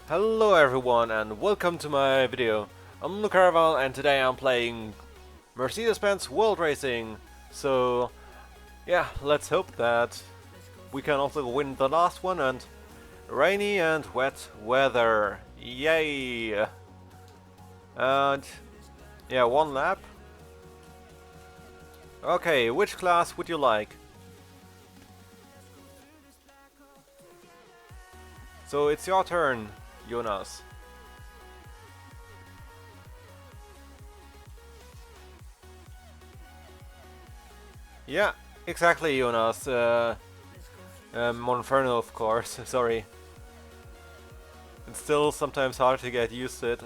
Hello everyone and welcome to my video. I'm Lucarval and today I'm playing Mercedes-Benz World Racing. So yeah, let's hope that we can also win the last one and rainy and wet weather. Yay! And yeah, one lap. Okay, which class would you like? So it's your turn, Jonas. Yeah, exactly, Jonas. Monferno, of course. Sorry. It's still sometimes hard to get used to it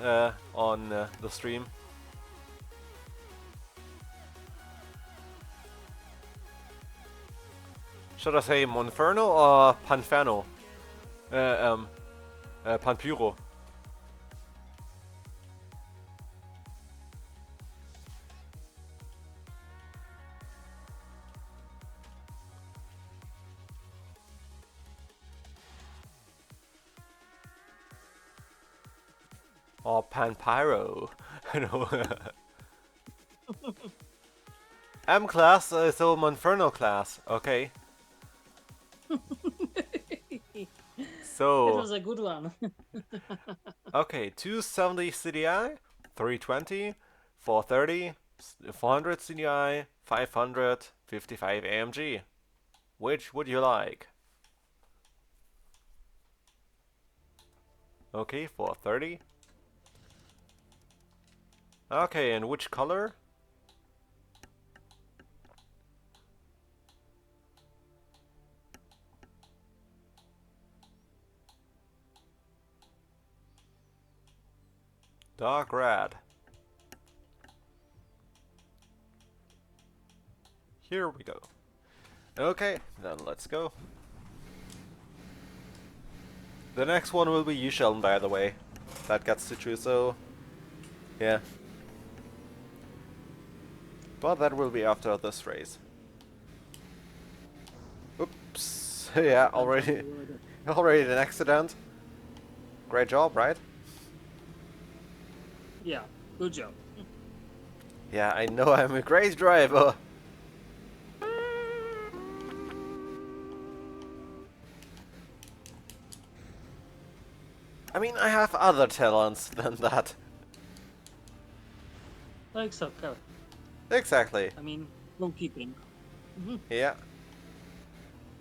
on the stream. Should I say Monferno or Panfano? Panpyro. Or Panpyro. No. M class, so Monferno class. Okay. That So, was a good one. okay, 270 CDI, 320, 430, 400 CDI, 500, 55 AMG. Which would you like? Okay, 430. Okay, and which color? Dark red. Here we go. Okay, then let's go. The next one will be you, Sheldon, by the way. That gets to choose, so yeah. But that will be after this race. Oops. Yeah, already already an accident. Great job, right? Yeah, good job. Yeah, I know I'm a great driver. I mean, I have other talents than that. Like soccer. Exactly. I mean, goalkeeping. Yeah.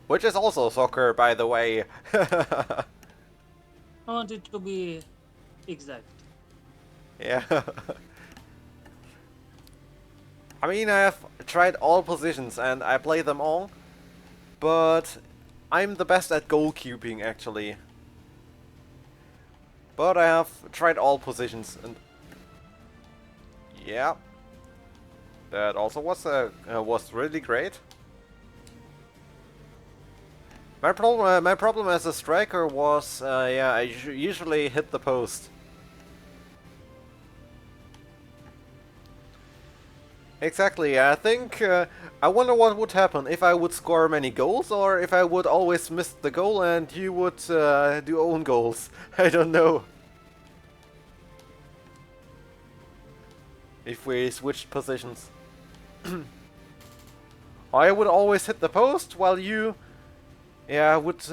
Which is also soccer, by the way. I want it to be exact. Yeah. I mean, I have tried all positions and I play them all, but I'm the best at goalkeeping, actually. But I have tried all positions and yeah, that also was really great. My problem as a striker was yeah, I usually hit the post. Exactly. I think I wonder what would happen if I would score many goals, or if I would always miss the goal and you would do own goals. I don't know. If we switched positions, I would always hit the post while you, yeah, would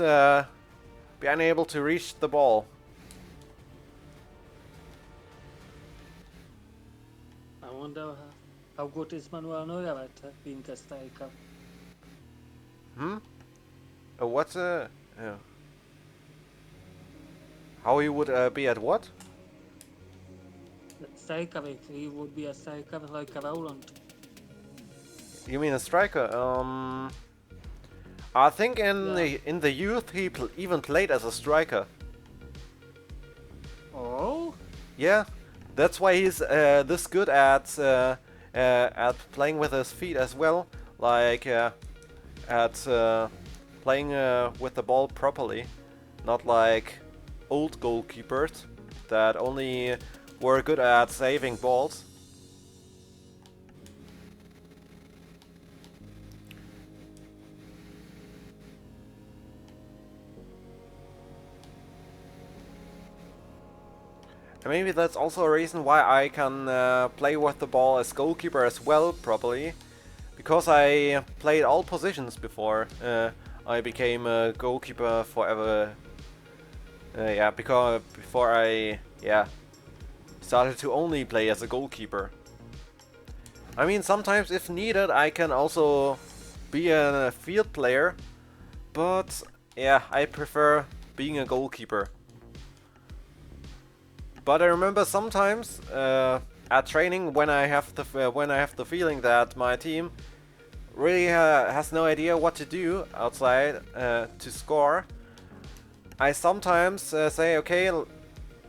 be unable to reach the ball. I wonder how good is Manuel Neuer at being a striker. Hmm. What's how he would be at what? A striker, if he would be a striker like a Roland. You mean a striker? I think Yeah. in the youth he even played as a striker. Oh? Yeah, that's why he's this good at playing with his feet as well, like at playing with the ball properly, not like old goalkeepers that only were good at saving balls. And maybe that's also a reason why I can play with the ball as goalkeeper as well, probably. Because I played all positions before I became a goalkeeper forever. Yeah, because before I started to only play as a goalkeeper. I mean, sometimes if needed, I can also be a field player, but yeah, I prefer being a goalkeeper. But I remember sometimes at training when I have the feeling that my team really has no idea what to do outside to score, I sometimes say, okay,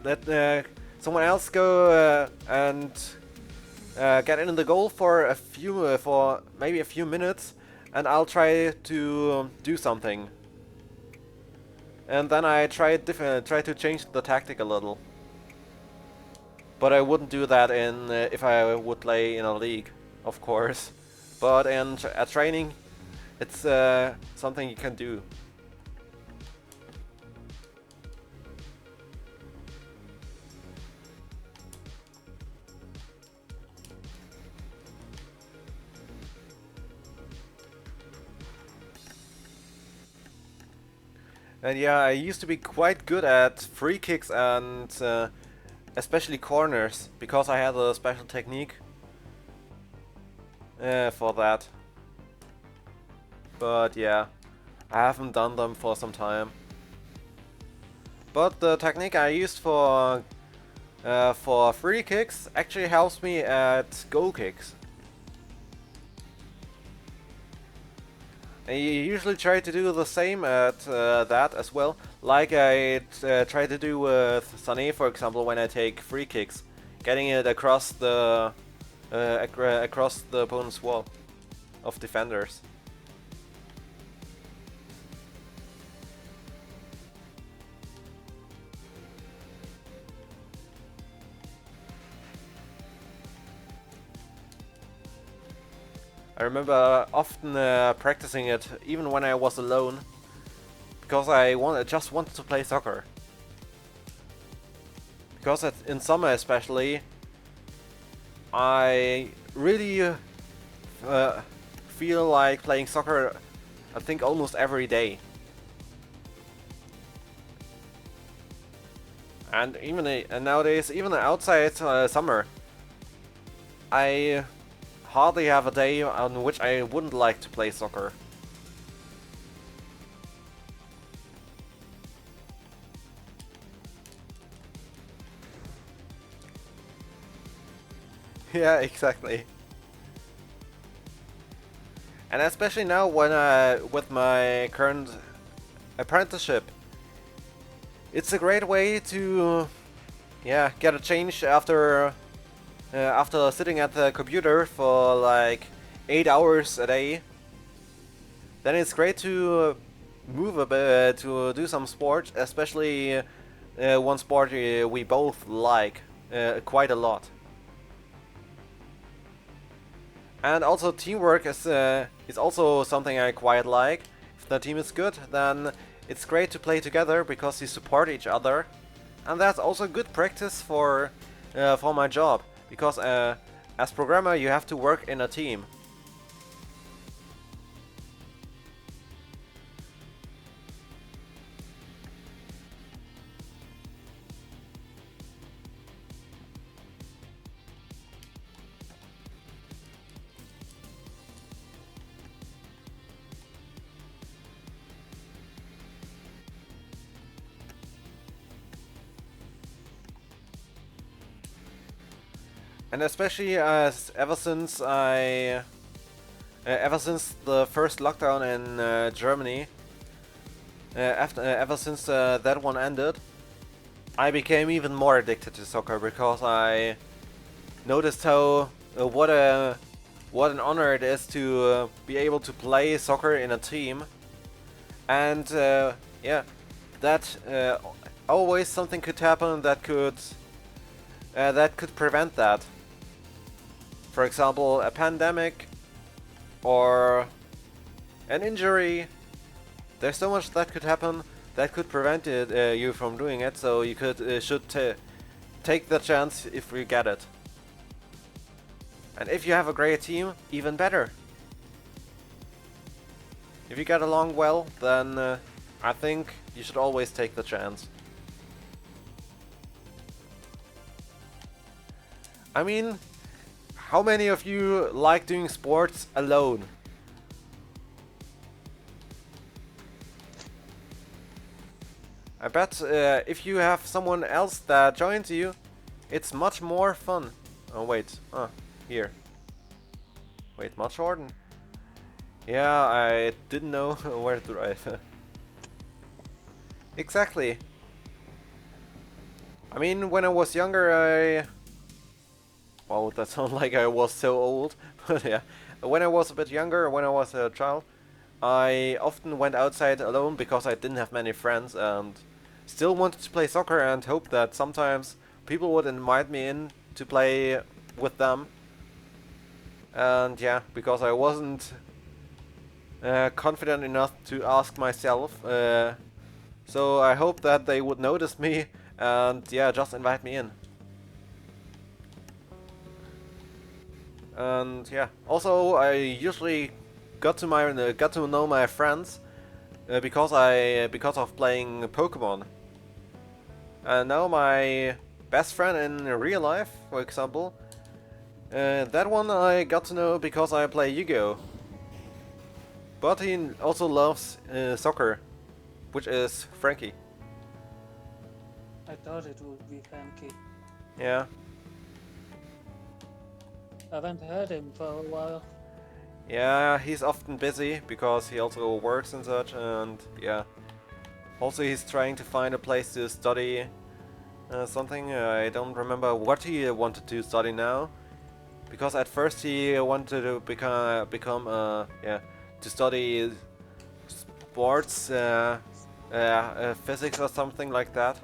let someone else go and get in the goal for for maybe a few minutes, and I'll try to do something. And then I try to change the tactic a little. But I wouldn't do that in if I would play in a league, of course. But at training, it's something you can do. And yeah, I used to be quite good at free kicks and especially corners, because I had a special technique for that. But yeah, I haven't done them for some time. But the technique I used for free kicks actually helps me at goal kicks. I usually try to do the same at that as well, like I try to do with Sané, for example, when I take free kicks, getting it across the opponent's wall of defenders. I remember often practicing it, even when I was alone, because I just wanted to play soccer. Because in summer especially, I really feel like playing soccer, I think almost every day. And even nowadays, even outside summer, I hardly have a day on which I wouldn't like to play soccer. Yeah, exactly. And especially now when with my current apprenticeship, it's a great way to get a change after sitting at the computer for like 8 hours a day. Then it's great to move a bit, to do some sport, especially one sport we both like quite a lot. And also teamwork is also something I quite like. If the team is good, then it's great to play together because you support each other, and that's also good practice for my job, because as programmer you have to work in a team. And especially ever since the first lockdown in Germany, ever since that one ended, I became even more addicted to soccer, because I noticed how what an honor it is to be able to play soccer in a team, and that always something could happen that could prevent that. For example, a pandemic or an injury. There's so much that could happen that could prevent you from doing it. So you should take the chance if you get it. And if you have a great team, even better. If you get along well, then I think you should always take the chance. I mean, how many of you like doing sports alone? I bet if you have someone else that joins you, it's much more fun. Oh wait, here. Wait, much Jordan? Yeah, I didn't know where to write. Exactly. I mean, when I was younger, well, that sounds like I was so old, but yeah. When I was a bit younger, when I was a child, I often went outside alone because I didn't have many friends and still wanted to play soccer and hoped that sometimes people would invite me in to play with them. And yeah, because I wasn't confident enough to ask myself, so I hope that they would notice me and yeah, just invite me in. And yeah, also I usually got to know my friends because of playing Pokémon. And now my best friend in real life, for example, that one I got to know because I play Yu-Gi-Oh! But he also loves soccer, which is Frankie. I thought it would be Frankie. Yeah. I haven't heard him for a while. Yeah, he's often busy because he also works and such, and yeah. Also, he's trying to find a place to study something. I don't remember what he wanted to study now, because at first he wanted to to study sports, physics or something like that.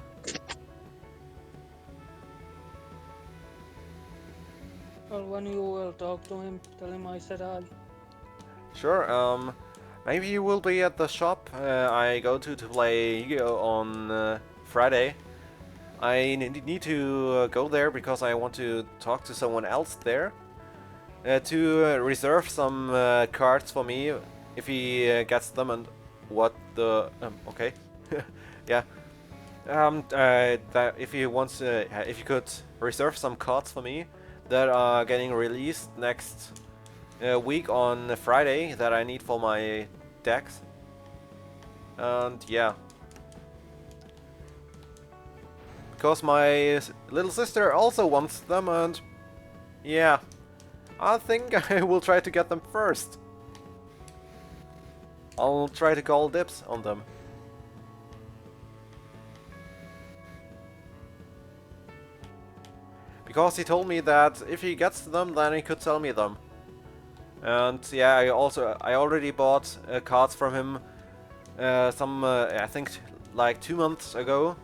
Well, when you will talk to him, tell him I said hi. Sure. Maybe he will be at the shop I go to play Yu-Gi-Oh! On Friday. I need to go there because I want to talk to someone else there to reserve some cards for me if he gets them and what the okay. Yeah. That if he wants if you could reserve some cards for me that are getting released next week on Friday that I need for my decks. And yeah. Because my little sister also wants them, and yeah, I think I will try to get them first. I'll try to call dibs on them. Because he told me that if he gets them, then he could sell me them. And yeah, I already bought cards from him I think like 2 months ago,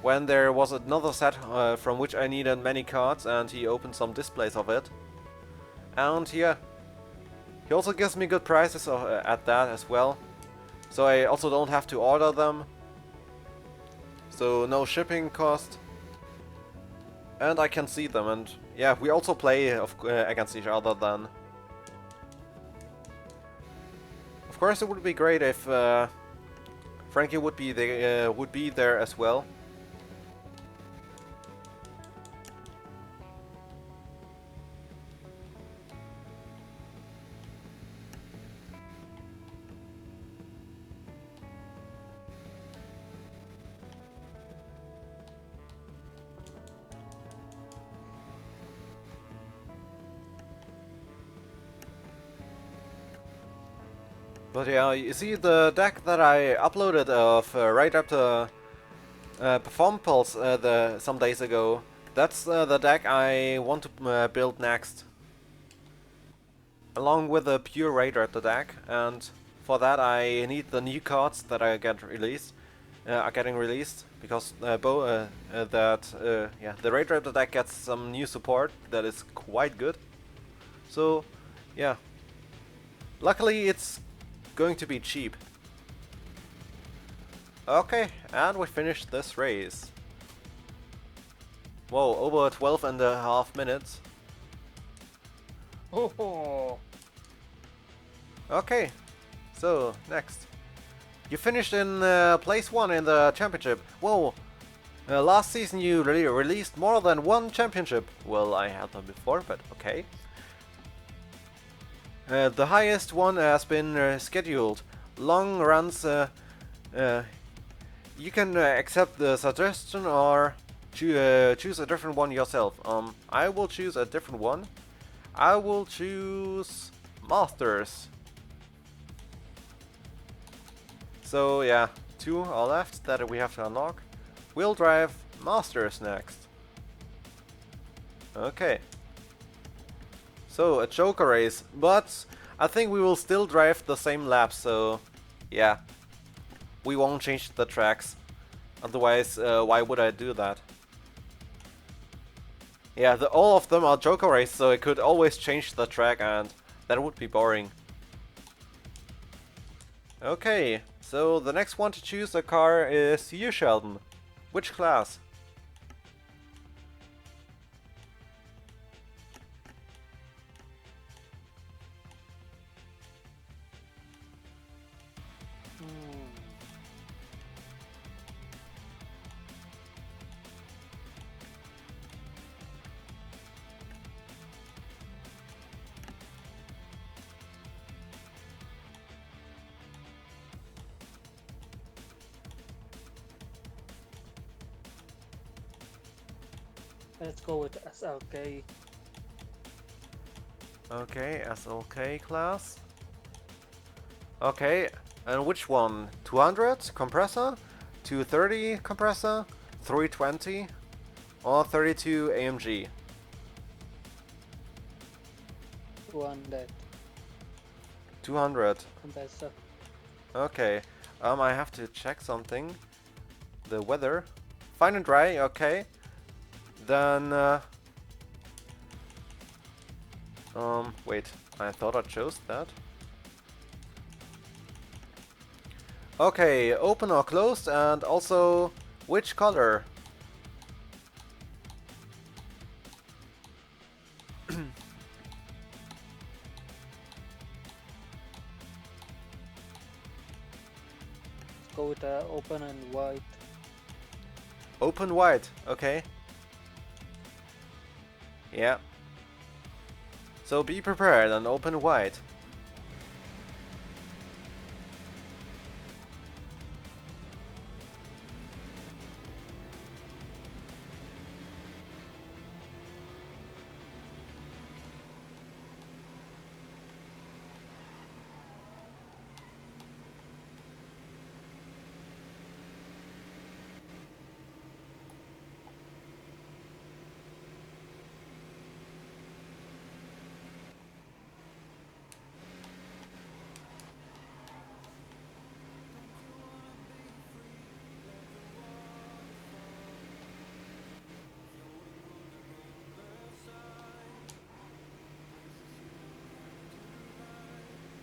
when there was another set from which I needed many cards, and he opened some displays of it. And yeah, he also gives me good prices at that as well. So I also don't have to order them. So no shipping cost. And I can see them, and yeah, we also play against each other then. Of course, it would be great if Frankie would be there as well. But yeah, you see the deck that I uploaded of RipJaws Perform Pulse some days ago. That's the deck I want to build next, along with the pure RipJaws deck. And for that, I need the new cards that are getting released because the RipJaws deck gets some new support that is quite good. So yeah, luckily it's going to be cheap. Okay, and we finished this race. Whoa, over 12 and a half minutes. Oh, Okay, so next. You finished in place 1 in the championship. Whoa, last season you released more than one championship. Well, I had them before, but okay. The highest one has been scheduled. Long runs, you can accept the suggestion or choose a different one yourself. I will choose a different one. I will choose Masters. So yeah, 2 are left that we have to unlock. We'll drive Masters next. Okay. So a Joker race, but I think we will still drive the same laps, so yeah. We won't change the tracks. Otherwise, why would I do that? Yeah, all of them are Joker race, so I could always change the track and that would be boring. Okay, so the next one to choose a car is you, Sheldon. Which class? let's go with SLK. Okay, SLK class. Okay, and which one? 200 compressor? 230 compressor? 320? Or 32 AMG? 200 200. compressor. Okay, I have to check something. The weather. Fine and dry, okay. Then, wait, I thought I chose that. Okay, open or closed, and also, which color? Let's go with open and white. Open white, okay. Yeah. So be prepared and open white.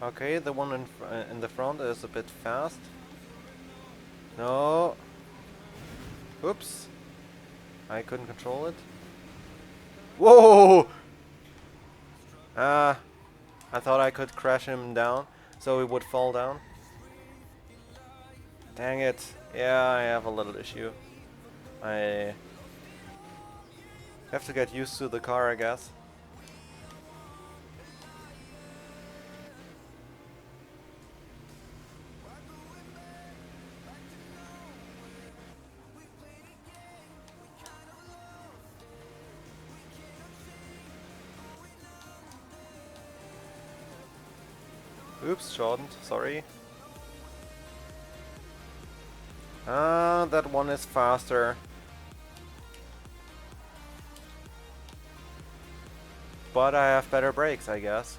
Okay, the one in the front is a bit fast. No. Oops. I couldn't control it. Whoa! I thought I could crash him down, so he would fall down. Dang it. Yeah, I have a little issue. I have to get used to the car, I guess. Oops, shortened, sorry. That one is faster. But I have better brakes, I guess.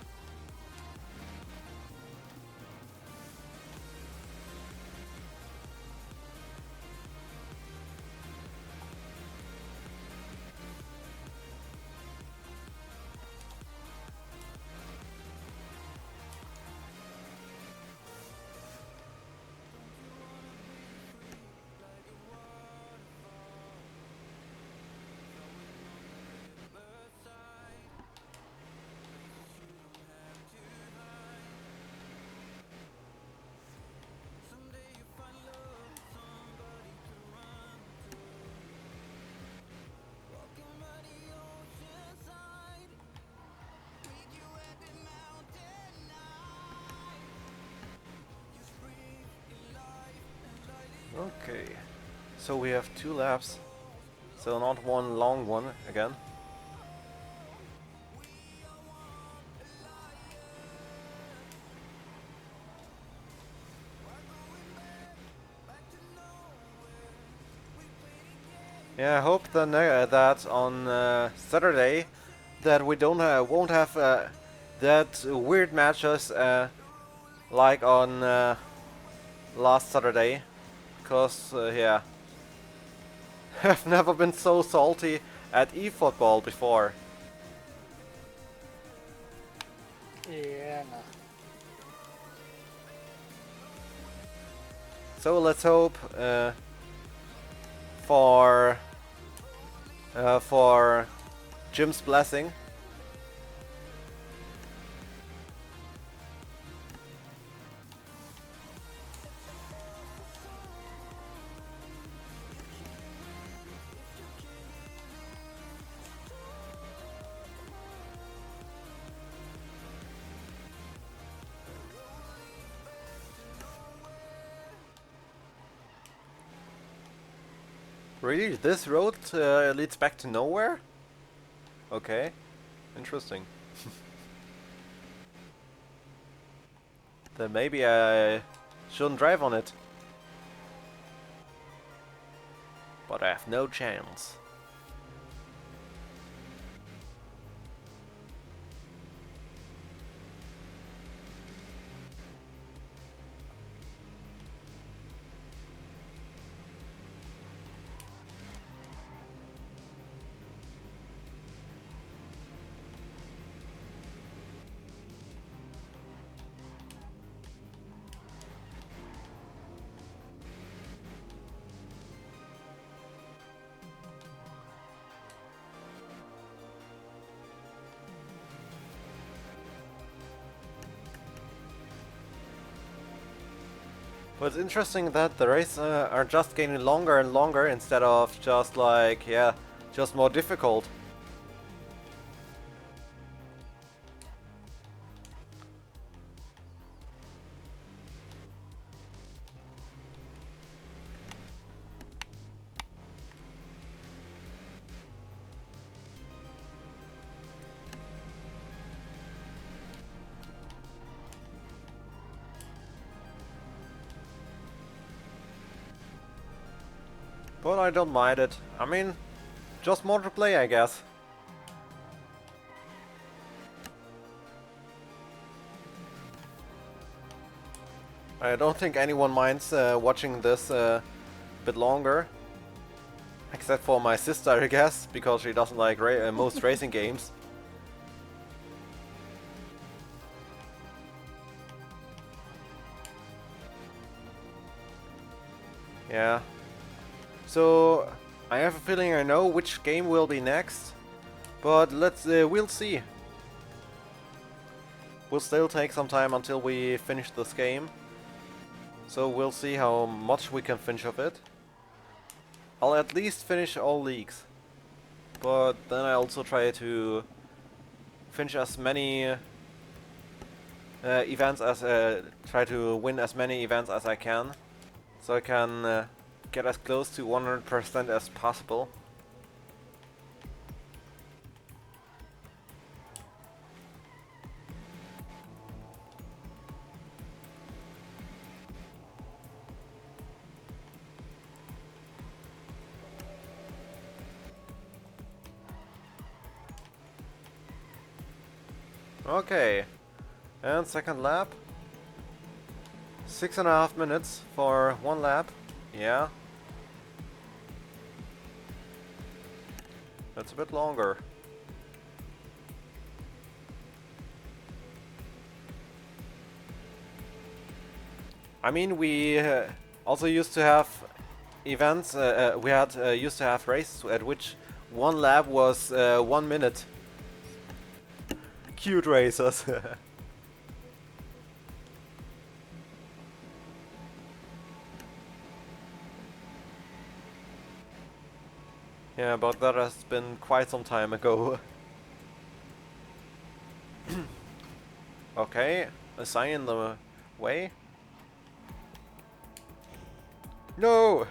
Okay, so we have 2 laps, so not one long one again. Yeah, I hope that on Saturday that we don't won't have that weird matches like on last Saturday, cause yeah, I've never been so salty at eFootball before. Yeah. So let's hope for Jim's blessing. Really, this road leads back to nowhere? Okay, interesting. Then maybe I shouldn't drive on it. But I have no chance. But it's interesting that the races are just getting longer and longer instead of just like, yeah, just more difficult. But I don't mind it. I mean, just more to play, I guess. I don't think anyone minds watching this a bit longer. Except for my sister, I guess, because she doesn't like most racing games. Yeah. So, I have a feeling I know which game will be next. But we'll see. Will still take some time until we finish this game. So we'll see how much we can finish of it. I'll at least finish all leagues. But then I also try to finish as many events as try to win as many events as I can, so I can get as close to 100% as possible. Okay, and second lap. 6.5 minutes for one lap. Yeah. That's a bit longer. I mean, we also used to have events, we had used to have races at which one lap was 1 minute. Cute racers. Yeah, but that has been quite some time ago. Okay, a sign in the way. No!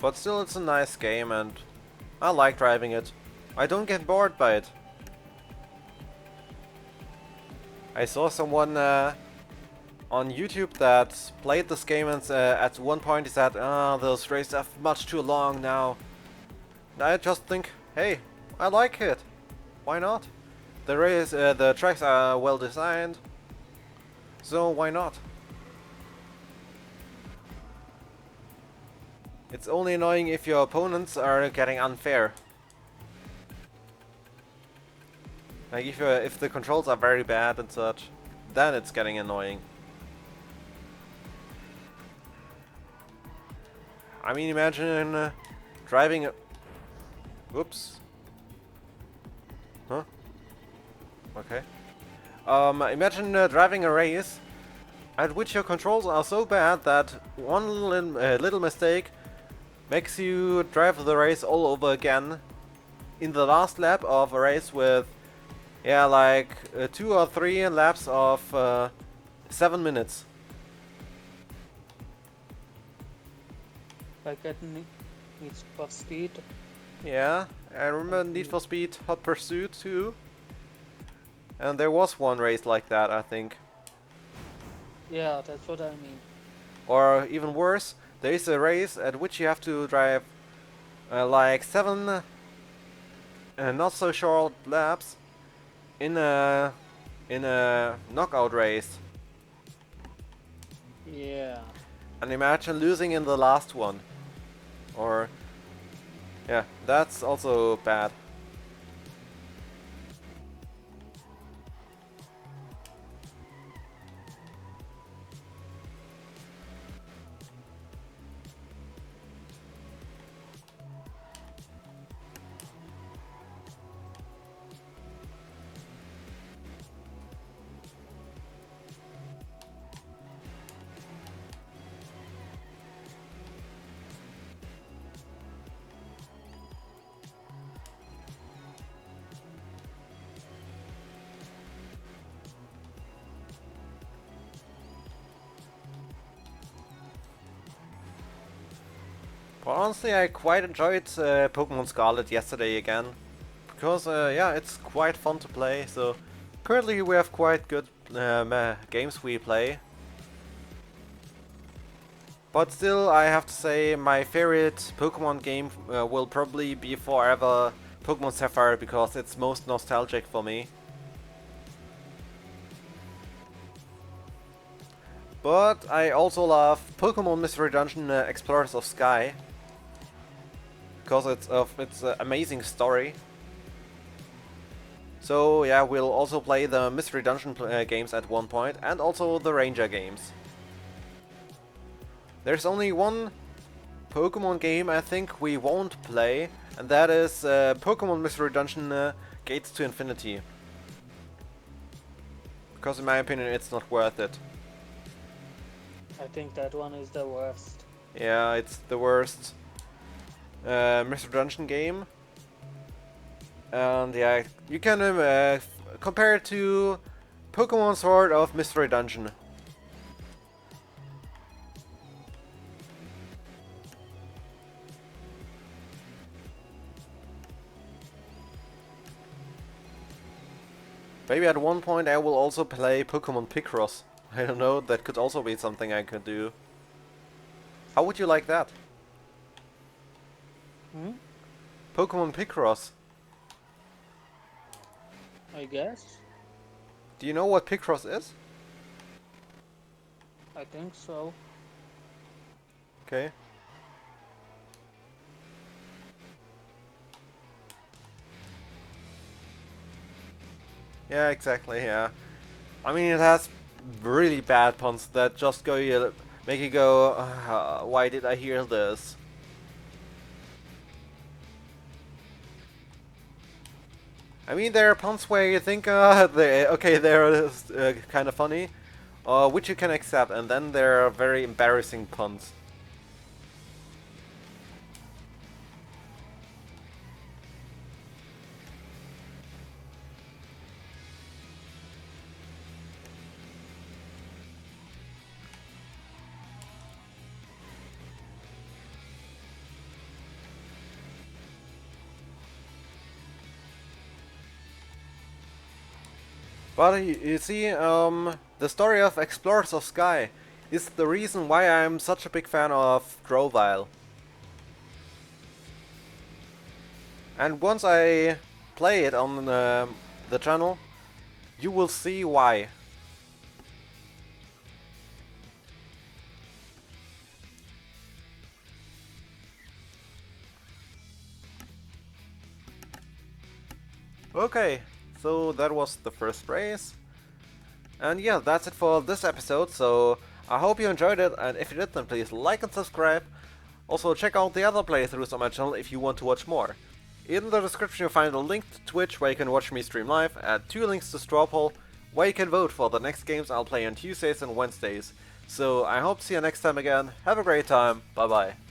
But still, it's a nice game and I like driving it. I don't get bored by it. I saw someone on YouTube that played this game and at one point he said, "Ah, those races are much too long now." And I just think, hey, I like it. Why not? The tracks are well designed, so why not? It's only annoying if your opponents are getting unfair. Like if the controls are very bad and such, then it's getting annoying. I mean, imagine driving a... Whoops. Huh? Okay. Imagine driving a race at which your controls are so bad that one little mistake makes you drive the race all over again in the last lap of a race with, yeah, like 2 or 3 laps of 7 minutes. Like at Need for Speed. Yeah, I remember Need for Speed Hot Pursuit too. And there was one race like that, I think. Yeah, that's what I mean. Or even worse, there is a race at which you have to drive like 7 not so short laps in a knockout race. Yeah. And imagine losing in the last one. Or yeah, that's also bad. But honestly, I quite enjoyed Pokemon Scarlet yesterday again. Because, yeah, it's quite fun to play, so... Currently we have quite good games we play. But still, I have to say, my favorite Pokemon game will probably be forever Pokemon Sapphire, because it's most nostalgic for me. But I also love Pokemon Mystery Dungeon Explorers of Sky. Because it's an amazing story. So yeah, we'll also play the Mystery Dungeon games at one point, and also the Ranger games. There's only one Pokemon game I think we won't play, and that is Pokemon Mystery Dungeon Gates to Infinity. Because in my opinion it's not worth it. I think that one is the worst. Yeah, it's the worst Mystery Dungeon game. And yeah, you can compare it to Pokemon Sword of Mystery Dungeon. Maybe at one point I will also play Pokemon Picross. I don't know, that could also be something I could do. How would you like that? Pokemon Picross. I guess. Do you know what Picross is? I think so. Okay. Yeah, exactly, yeah. I mean, it has really bad puns that just go, make you go, why did I hear this? I mean, there are puns where you think, they're kind of funny, which you can accept, and then there are very embarrassing puns. But you see, the story of Explorers of Sky is the reason why I'm such a big fan of Grovile. And once I play it on the channel, you will see why. Okay, so that was the first race. And yeah, that's it for this episode, so I hope you enjoyed it, and if you did, then please like and subscribe. Also check out the other playthroughs on my channel if you want to watch more. In the description you'll find a link to Twitch where you can watch me stream live, and 2 links to Straw Poll where you can vote for the next games I'll play on Tuesdays and Wednesdays. So I hope to see you next time again, have a great time, bye bye.